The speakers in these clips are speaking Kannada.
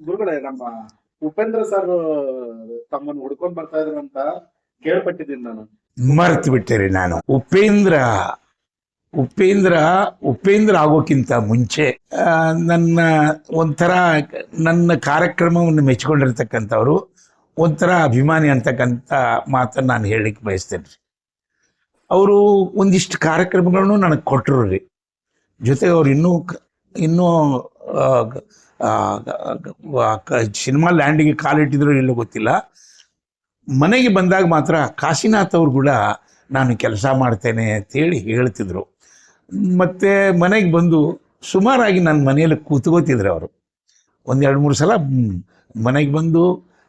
ಗುರುಗಳೇ, ನಮ್ಮ ಉಪೇಂದ್ರ ಸರ್ ತಮ್ಮನ್ನು ಹುಡ್ಕೊಂಡ್ ಬರ್ತಾ ಇದ್ರು ಅಂತ ಕೇಳ್ಪಟ್ಟಿದ್ದೀನಿ ನಾನು. ಮರ್ತು ಬಿಟ್ಟೆ ನಾನು. ಉಪೇಂದ್ರ ಉಪೇಂದ್ರ ಆಗೋಕ್ಕಿಂತ ಮುಂಚೆ ನನ್ನ ಒಂಥರ ನನ್ನ ಕಾರ್ಯಕ್ರಮವನ್ನು ಮೆಚ್ಕೊಂಡಿರ್ತಕ್ಕಂಥವ್ರು, ಒಂಥರ ಅಭಿಮಾನಿ ಅಂತಕ್ಕಂಥ ಮಾತನ್ನು ನಾನು ಹೇಳಲಿಕ್ಕೆ ಬಯಸ್ತೇನೆ. ಅವರು ಒಂದಿಷ್ಟು ಕಾರ್ಯಕ್ರಮಗಳನ್ನು ನನಗೆ ಕೊಟ್ಟರು ರೀ. ಜೊತೆಗೆ ಅವ್ರು ಇನ್ನೂ ಸಿನಿಮಾ ಲ್ಯಾಂಡಿಗೆ ಕಾಲಿಟ್ಟಿದ್ರು ಇಲ್ಲೋ ಗೊತ್ತಿಲ್ಲ. ಮನೆಗೆ ಬಂದಾಗ ಮಾತ್ರ ಕಾಶಿನಾಥ್ ಅವ್ರು ಕೂಡ ನಾನು ಕೆಲಸ ಮಾಡ್ತೇನೆ ಅಂತೇಳಿ ಹೇಳ್ತಿದ್ರು. ಮತ್ತು ಮನೆಗೆ ಬಂದು ಸುಮಾರಾಗಿ ನನ್ನ ಮನೆಯಲ್ಲಿ ಕೂತ್ಕೋತಿದ್ರು ಅವರು. ಒಂದು 2-3 ಸಲ ಮನೆಗೆ ಬಂದು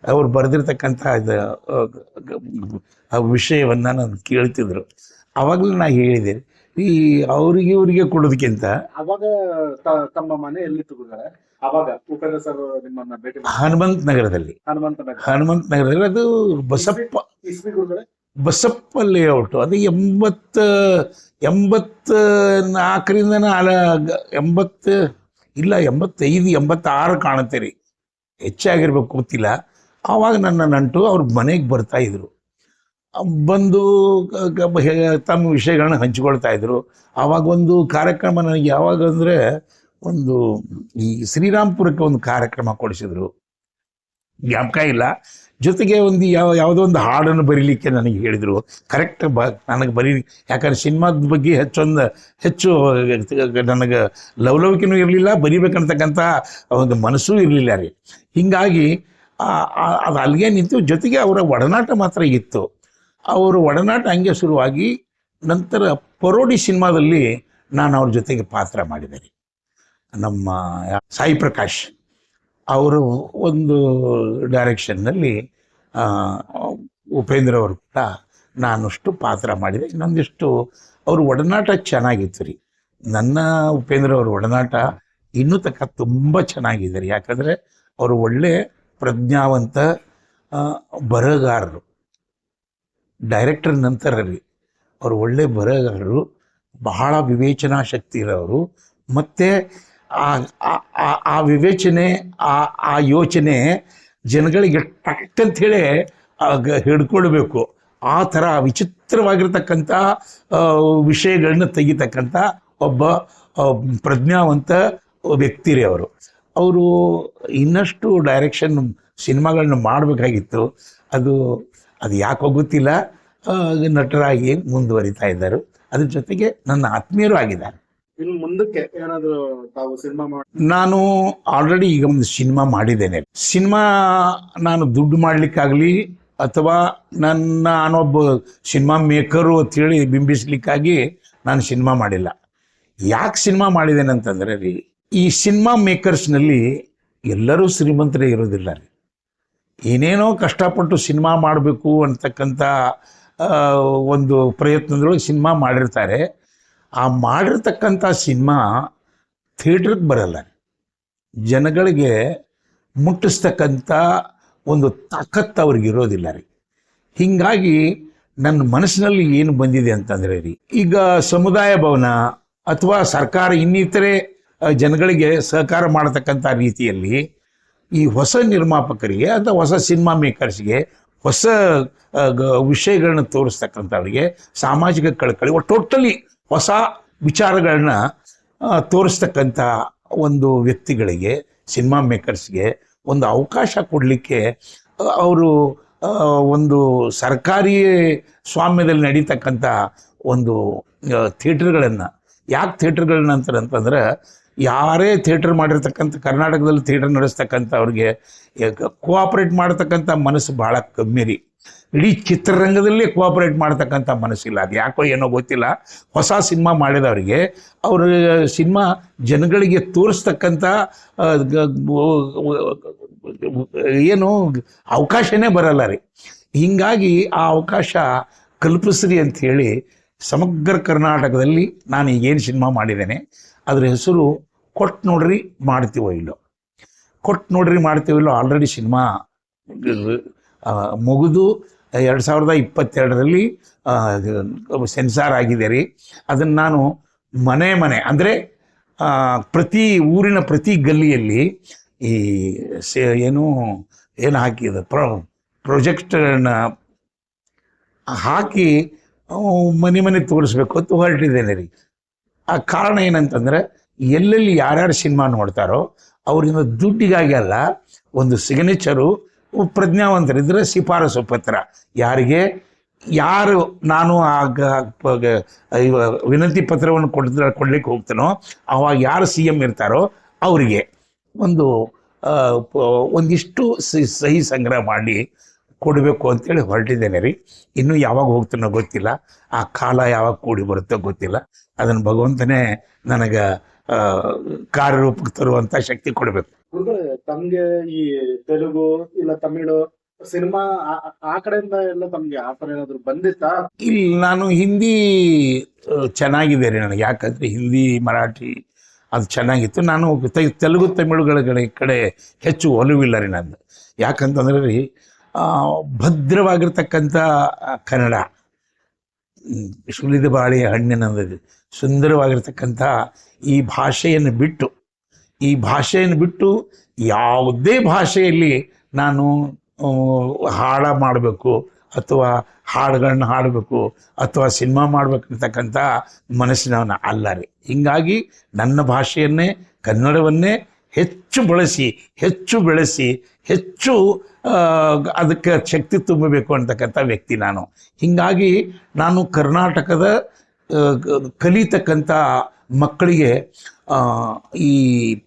ಅವ್ರು ಬರೆದಿರ್ತಕ್ಕಂಥ ವಿಷಯವನ್ನು ನಾನು ಕೇಳ್ತಿದ್ರು. ಆವಾಗಲೂ ನಾ ಹೇಳಿದೆ, ಈ ಇವ್ರಿಗೆ ಕೊಡೋದಕ್ಕಿಂತ ಅವಾಗ ತಮ್ಮ ಮನೆ ಎಲ್ಲಿತ್ತು ಗುರುಗಳೇ? ಅವಾಗ ಉಪೇಂದ್ರ ಸರ್ ನಿಮ್ಮನ್ನ ಭೇಟಿ ಹನುಮಂತ ನಗರದಲ್ಲಿ ಅದು ಇಸ್ವಿ ಗುರುಗಳೇ? ಬಸಪ್ಪ ಲೇಔಟ್. ಅದು 84ರಿಂದ 80 ಇಲ್ಲ 85 86 ಕಾಣುತ್ತೆ ರೀ, ಹೆಚ್ಚಾಗಿರ್ಬೇಕು ಗೊತ್ತಿಲ್ಲ. ಆವಾಗ ನನ್ನ ನಂಟು ಅವ್ರ ಮನೆಗೆ ಬರ್ತಾ ಇದ್ರು, ಬಂದು ತಮ್ಮ ವಿಷಯಗಳನ್ನ ಹಂಚಿಕೊಳ್ತಾ ಇದ್ರು. ಆವಾಗ ಒಂದು ಕಾರ್ಯಕ್ರಮ ನನಗೆ ಯಾವಾಗ ಅಂದರೆ, ಒಂದು ಈ ಶ್ರೀರಾಮ್ಪುರಕ್ಕೆ ಒಂದು ಕಾರ್ಯಕ್ರಮ ಕೊಡಿಸಿದ್ರು, ಜ್ಞಾಪಕ ಇಲ್ಲ. ಜೊತೆಗೆ ಒಂದು ಯಾವುದೋ ಒಂದು ಹಾಡನ್ನು ಬರೀಲಿಕ್ಕೆ ನನಗೆ ಹೇಳಿದರು. ಕರೆಕ್ಟ್ ನನಗೆ ಯಾಕಂದ್ರೆ ಸಿನಿಮಾದ ಬಗ್ಗೆ ಹೆಚ್ಚು ನನಗೆ ಲವಲವಿಕೆನೂ ಇರಲಿಲ್ಲ, ಬರಿಬೇಕಂತಕ್ಕಂಥ ಒಂದು ಮನಸ್ಸೂ ಇರಲಿಲ್ಲ ರೀ. ಹೀಗಾಗಿ ಅದು ಅಲ್ಲಿಗೆ ನಿಂತು. ಜೊತೆಗೆ ಅವರ ಒಡನಾಟ ಮಾತ್ರ ಇತ್ತು. ಅವರ ಒಡನಾಟ ಹಂಗೆ ಶುರುವಾಗಿ ನಂತರ ಪರೋಡಿ ಸಿನಿಮಾದಲ್ಲಿ ನಾನು ಅವ್ರ ಜೊತೆಗೆ ಪಾತ್ರ ಮಾಡಿದೆ. ನಮ್ಮ ಸಾಯಿ ಪ್ರಕಾಶ್ ಅವರು ಒಂದು ಡೈರೆಕ್ಷನ್ನಲ್ಲಿ ಉಪೇಂದ್ರ ಅವರು ಕೂಡ ನಾನಷ್ಟು ಪಾತ್ರ ಮಾಡಿದೆ. ಇನ್ನೊಂದಿಷ್ಟು ಅವ್ರ ಒಡನಾಟ ಚೆನ್ನಾಗಿತ್ತು ರೀ. ನನ್ನ ಉಪೇಂದ್ರ ಅವ್ರ ಒಡನಾಟ ಇನ್ನೂ ತನಕ ತುಂಬ ಚೆನ್ನಾಗಿದೆ ರೀ. ಯಾಕಂದರೆ ಅವರು ಒಳ್ಳೆ ಪ್ರಜ್ಞಾವಂತ ಬರಹಗಾರರು, ಡೈರೆಕ್ಟರ್ ನಂತರ ರೀ ಅವರು ಒಳ್ಳೆ ಬರಹಗಾರರು, ಬಹಳ ವಿವೇಚನಾ ಶಕ್ತಿ ಇರೋರು. ಮತ್ತು ಆ ವಿವೇಚನೆ, ಆ ಯೋಚನೆ ಜನಗಳಿಗೆ ಟಕ್ಕಂಥೇಳಿ ಹಿಡ್ಕೊಳ್ಬೇಕು. ಆ ಥರ ವಿಚಿತ್ರವಾಗಿರ್ತಕ್ಕಂಥ ವಿಷಯಗಳನ್ನ ತೆಗಿತಕ್ಕಂಥ ಒಬ್ಬ ಪ್ರಜ್ಞಾವಂತ ವ್ಯಕ್ತಿ ರೀ ಅವರು ಇನ್ನಷ್ಟು ಡೈರೆಕ್ಷನ್ ಸಿನಿಮಾಗಳನ್ನ ಮಾಡಬೇಕಾಗಿತ್ತು. ಅದು ಯಾಕೋ ಗೊತ್ತಿಲ್ಲ, ನಟರಾಗಿ ಮುಂದುವರಿತಾ ಇದ್ದಾರೆ. ಅದ್ರ ಜೊತೆಗೆ ನನ್ನ ಆತ್ಮೀಯರು ಆಗಿದ್ದಾರೆ. ಇನ್ನು ಮುಂದಕ್ಕೆ ಏನಾದರೂ ತಾವು ಸಿನಿಮಾ ನಾನು ಆಲ್ರೆಡಿ ಈಗ ಒಂದು ಸಿನಿಮಾ ಮಾಡಿದ್ದೇನೆ. ಸಿನಿಮಾ ನಾನು ದುಡ್ಡು ಮಾಡಲಿಕ್ಕಾಗಲಿ ಅಥವಾ ನಾನೊಬ್ಬ ಸಿನಿಮಾ ಮೇಕರು ಅಂಥೇಳಿ ಬಿಂಬಿಸ್ಲಿಕ್ಕಾಗಿ ನಾನು ಸಿನಿಮಾ ಮಾಡಿಲ್ಲ. ಯಾಕೆ ಸಿನಿಮಾ ಮಾಡಿದ್ದೇನೆ ಅಂತಂದರೆ ರೀ, ಈ ಸಿನಿಮಾ ಮೇಕರ್ಸ್ನಲ್ಲಿ ಎಲ್ಲರೂ ಶ್ರೀಮಂತರೇ ಇರೋದಿಲ್ಲ ರೀ. ಏನೇನೋ ಕಷ್ಟಪಟ್ಟು ಸಿನಿಮಾ ಮಾಡಬೇಕು ಅಂತಕ್ಕಂಥ ಒಂದು ಪ್ರಯತ್ನದೊಳಗೆ ಸಿನಿಮಾ ಮಾಡಿರ್ತಾರೆ. ಆ ಮಾಡಿರ್ತಕ್ಕಂಥ ಸಿನಿಮಾ ಥಿಯೇಟ್ರಿಗೆ ಬರಲ್ಲ, ಜನಗಳಿಗೆ ಮುಟ್ಟಿಸ್ತಕ್ಕಂಥ ಒಂದು ತಾಕತ್ತು ಅವ್ರಿಗೆ ಇರೋದಿಲ್ಲ ರೀ. ಹೀಗಾಗಿ ನನ್ನ ಮನಸ್ಸಿನಲ್ಲಿ ಏನು ಬಂದಿದೆ ಅಂತಂದರೆ ರೀ, ಈಗ ಸಮುದಾಯ ಭವನ ಅಥವಾ ಸರ್ಕಾರ ಇನ್ನಿತರೆ ಜನಗಳಿಗೆ ಸಹಕಾರ ಮಾಡತಕ್ಕಂಥ ರೀತಿಯಲ್ಲಿ ಈ ಹೊಸ ನಿರ್ಮಾಪಕರಿಗೆ ಅಥವಾ ಹೊಸ ಸಿನಿಮಾ ಮೇಕರ್ಸ್ಗೆ ಹೊಸ ವಿಷಯಗಳನ್ನ ತೋರಿಸ್ತಕ್ಕಂಥವ್ರಿಗೆ, ಸಾಮಾಜಿಕ ಕಳಕಳಿ, ಟೋಟಲಿ ಹೊಸ ವಿಚಾರಗಳನ್ನ ತೋರಿಸ್ತಕ್ಕಂಥ ಒಂದು ವ್ಯಕ್ತಿಗಳಿಗೆ, ಸಿನಿಮಾ ಮೇಕರ್ಸ್ಗೆ ಒಂದು ಅವಕಾಶ ಕೊಡಲಿಕ್ಕೆ ಅವರು ಒಂದು ಸರ್ಕಾರಿ ಸ್ವಾಮ್ಯದಲ್ಲಿ ನಡೀತಕ್ಕಂಥ ಒಂದು ಥಿಯೇಟ್ರ್ಗಳನ್ನು, ಯಾಕೆ ಥಿಯೇಟ್ರ್ಗಳನ್ನ ಅಂತಂದ್ರೆ, ಯಾರೇ ಥಿಯೇಟ್ರ್ ಮಾಡಿರ್ತಕ್ಕಂಥ ಕರ್ನಾಟಕದಲ್ಲಿ ಥಿಯೇಟ್ರ್ ನಡೆಸ್ತಕ್ಕಂಥವ್ರಿಗೆ ಕೋಆಪ್ರೇಟ್ ಮಾಡ್ತಕ್ಕಂಥ ಮನಸ್ಸು ಭಾಳ ಕಮ್ಮಿ ರೀ. ಇಡೀ ಚಿತ್ರರಂಗದಲ್ಲೇ ಕೋಆಪ್ರೇಟ್ ಮಾಡ್ತಕ್ಕಂಥ ಮನಸ್ಸಿಲ್ಲ. ಅದು ಯಾಕೋ ಏನೋ ಗೊತ್ತಿಲ್ಲ. ಹೊಸ ಸಿನಿಮಾ ಮಾಡಿದವರಿಗೆ ಅವ್ರ ಸಿನಿಮಾ ಜನಗಳಿಗೆ ತೋರಿಸ್ತಕ್ಕಂಥ ಏನು ಅವಕಾಶನೇ ಬರಲ್ಲ ರೀ. ಹೀಗಾಗಿ ಆ ಅವಕಾಶ ಕಲ್ಪಿಸ್ರಿ ಅಂಥೇಳಿ ಸಮಗ್ರ ಕರ್ನಾಟಕದಲ್ಲಿ ನಾನು ಈಗೇನು ಸಿನಿಮಾ ಮಾಡಿದ್ದೇನೆ ಅದ್ರ ಹೆಸರು ಕೊಟ್ಟು ನೋಡ್ರಿ ಮಾಡ್ತೀವೋ ಇಲ್ಲೋ. ಆಲ್ರೆಡಿ ಸಿನಿಮಾ ಮುಗಿದು 2022ರಲ್ಲಿ ಸೆನ್ಸಾರ್ ಆಗಿದೆ ರೀ. ಅದನ್ನು ನಾನು ಮನೆ ಅಂದರೆ ಪ್ರತಿ ಊರಿನ ಪ್ರತಿ ಗಲ್ಲಿಯಲ್ಲಿ ಈ ಏನು ಹಾಕಿದ ಪ್ರೊಜೆಕ್ಟರ್ನ ಹಾಕಿ ಮನೆ ತೋರಿಸ್ಬೇಕು ಅಂತ ಹೊರಟಿದ್ದೇನೆ ರೀ. ಆ ಕಾರಣ ಏನಂತಂದರೆ ಎಲ್ಲೆಲ್ಲಿ ಯಾರ್ಯಾರು ಸಿನಿಮಾ ನೋಡ್ತಾರೋ ಅವರಿಂದ ದುಡ್ಡಿಗಾಗಿ ಅಲ್ಲ, ಒಂದು ಸಿಗ್ನೇಚರು ಪ್ರಜ್ಞಾವಂತರಿದ್ರೆ ಶಿಫಾರಸು ಪತ್ರ ಯಾರು ನಾನು ವಿನಂತಿ ಪತ್ರವನ್ನು ಕೊಡ್ಲಿಕ್ಕೆ ಹೋಗ್ತಾನೋ ಅವಾಗ ಯಾರು CM ಇರ್ತಾರೋ ಅವರಿಗೆ ಒಂದಿಷ್ಟು ಸಹಿ ಸಂಗ್ರಹ ಮಾಡಿ ಕೊಡಬೇಕು ಅಂತೇಳಿ ಹೊರಟಿದ್ದೇನೆ ರೀ. ಇನ್ನೂ ಯಾವಾಗ ಹೋಗ್ತಾನೋ ಗೊತ್ತಿಲ್ಲ, ಆ ಕಾಲ ಯಾವಾಗ ಕೂಡಿ ಬರುತ್ತೋ ಗೊತ್ತಿಲ್ಲ. ಅದನ್ನು ಭಗವಂತನೇ ನನಗೆ ಕಾರ್ಯರೂಪಕ್ಕೆ ತರುವಂಥ ಶಕ್ತಿ ಕೊಡಬೇಕು. ತಮ್ಗೆ ಈ ತೆಲುಗು ಇಲ್ಲ ತಮಿಳು ಸಿನಿಮಾ ಆ ಕಡೆಯಿಂದ ಎಲ್ಲ ತಮ್ಗೆ ಆಫರ್ ಏನಾದ್ರು ಬಂದಿತ್ತಾ? ಇಲ್ಲಿ ನಾನು ಹಿಂದಿ ಚೆನ್ನಾಗಿದೆ ರೀ ನನಗೆ, ಯಾಕಂದರೆ ಹಿಂದಿ ಮರಾಠಿ ಅದು ಚೆನ್ನಾಗಿತ್ತು. ನಾನು ತೆಲುಗು ತಮಿಳುಗಳ ಕಡೆ ಹೆಚ್ಚು ಒಲವಿಲ್ಲ ರೀ ನಂದು. ಯಾಕಂತಂದ್ರೆ ರೀ ಭದ್ರವಾಗಿರ್ತಕ್ಕಂಥ ಕನ್ನಡ, ಸುಲಿದ ಬಾಳೆಯ ಹಣ್ಣಿನಂದು ಸುಂದರವಾಗಿರ್ತಕ್ಕಂಥ ಈ ಭಾಷೆಯನ್ನು ಬಿಟ್ಟು ಯಾವುದೇ ಭಾಷೆಯಲ್ಲಿ ನಾನು ಹಾಡ ಮಾಡಬೇಕು ಅಥವಾ ಹಾಡುಗಳನ್ನ ಹಾಡಬೇಕು ಅಥವಾ ಸಿನಿಮಾ ಮಾಡಬೇಕಂತಕ್ಕಂಥ ಮನಸ್ಸಿನವನ ಅಲ್ಲ ರೀ. ಹೀಗಾಗಿ ನನ್ನ ಭಾಷೆಯನ್ನೇ, ಕನ್ನಡವನ್ನೇ ಹೆಚ್ಚು ಬೆಳೆಸಿ ಹೆಚ್ಚು ಅದಕ್ಕೆ ಶಕ್ತಿ ತುಂಬಬೇಕು ಅಂತಕ್ಕಂಥ ವ್ಯಕ್ತಿ ನಾನು. ಹೀಗಾಗಿ ನಾನು ಕರ್ನಾಟಕದ ಕಲಿತಕ್ಕಂಥ ಮಕ್ಕಳಿಗೆ ಈ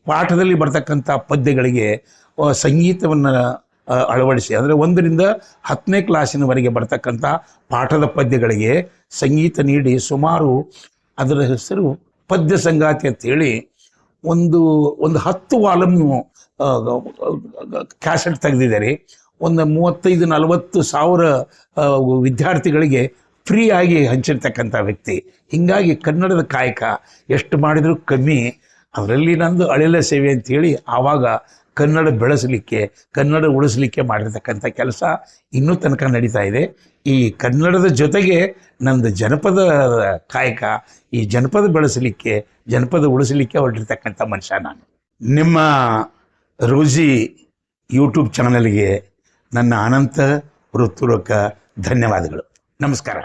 ಪಾಠದಲ್ಲಿ ಬರ್ತಕ್ಕಂಥ ಪದ್ಯಗಳಿಗೆ ಸಂಗೀತವನ್ನು ಅಳವಡಿಸಿ, ಅಂದರೆ 1ರಿಂದ 10ನೇ ಕ್ಲಾಸಿನವರೆಗೆ ಬರ್ತಕ್ಕಂಥ ಪಾಠದ ಪದ್ಯಗಳಿಗೆ ಸಂಗೀತ ನೀಡಿ ಸುಮಾರು ಅದರ ಹೆಸರು ಪದ್ಯ ಸಂಗಾತಿ ಅಂತೇಳಿ ಒಂದು 10 ವಾಲ್ಯೂಮ್ ಕ್ಯಾಸೆಟ್ ತೆಗೆದಿದ್ದಾರೆ. ಒಂದು 35-40 ಸಾವಿರ ವಿದ್ಯಾರ್ಥಿಗಳಿಗೆ ಫ್ರೀ ಆಗಿ ಹಂಚಿರ್ತಕ್ಕಂಥ ವ್ಯಕ್ತಿ. ಹೀಗಾಗಿ ಕನ್ನಡದ ಕಾಯಕ ಎಷ್ಟು ಮಾಡಿದರೂ ಕಮ್ಮಿ. ಅದರಲ್ಲಿ ನಂದು ಅಳಿಲ ಸೇವೆ ಅಂತೇಳಿ ಆವಾಗ ಕನ್ನಡ ಬೆಳೆಸಲಿಕ್ಕೆ, ಕನ್ನಡ ಉಳಿಸಲಿಕ್ಕೆ ಮಾಡಿರ್ತಕ್ಕಂಥ ಕೆಲಸ ಇನ್ನೂ ತನಕ ನಡೀತಾ ಇದೆ. ಈ ಕನ್ನಡದ ಜೊತೆಗೆ ನಂದು ಜನಪದ ಕಾಯಕ, ಈ ಜನಪದ ಬೆಳೆಸಲಿಕ್ಕೆ, ಜನಪದ ಉಳಿಸಲಿಕ್ಕೆ ಹೊರಟಿರ್ತಕ್ಕಂಥ ಮನುಷ್ಯ ನಾನು. ನಿಮ್ಮ ರೋಜಿ ಯೂಟ್ಯೂಬ್ ಚಾನಲ್ಗೆ ನನ್ನ ಅನಂತ ಹೃತ್ಪೂರ್ವಕ ಧನ್ಯವಾದಗಳು. ನಮಸ್ಕಾರ.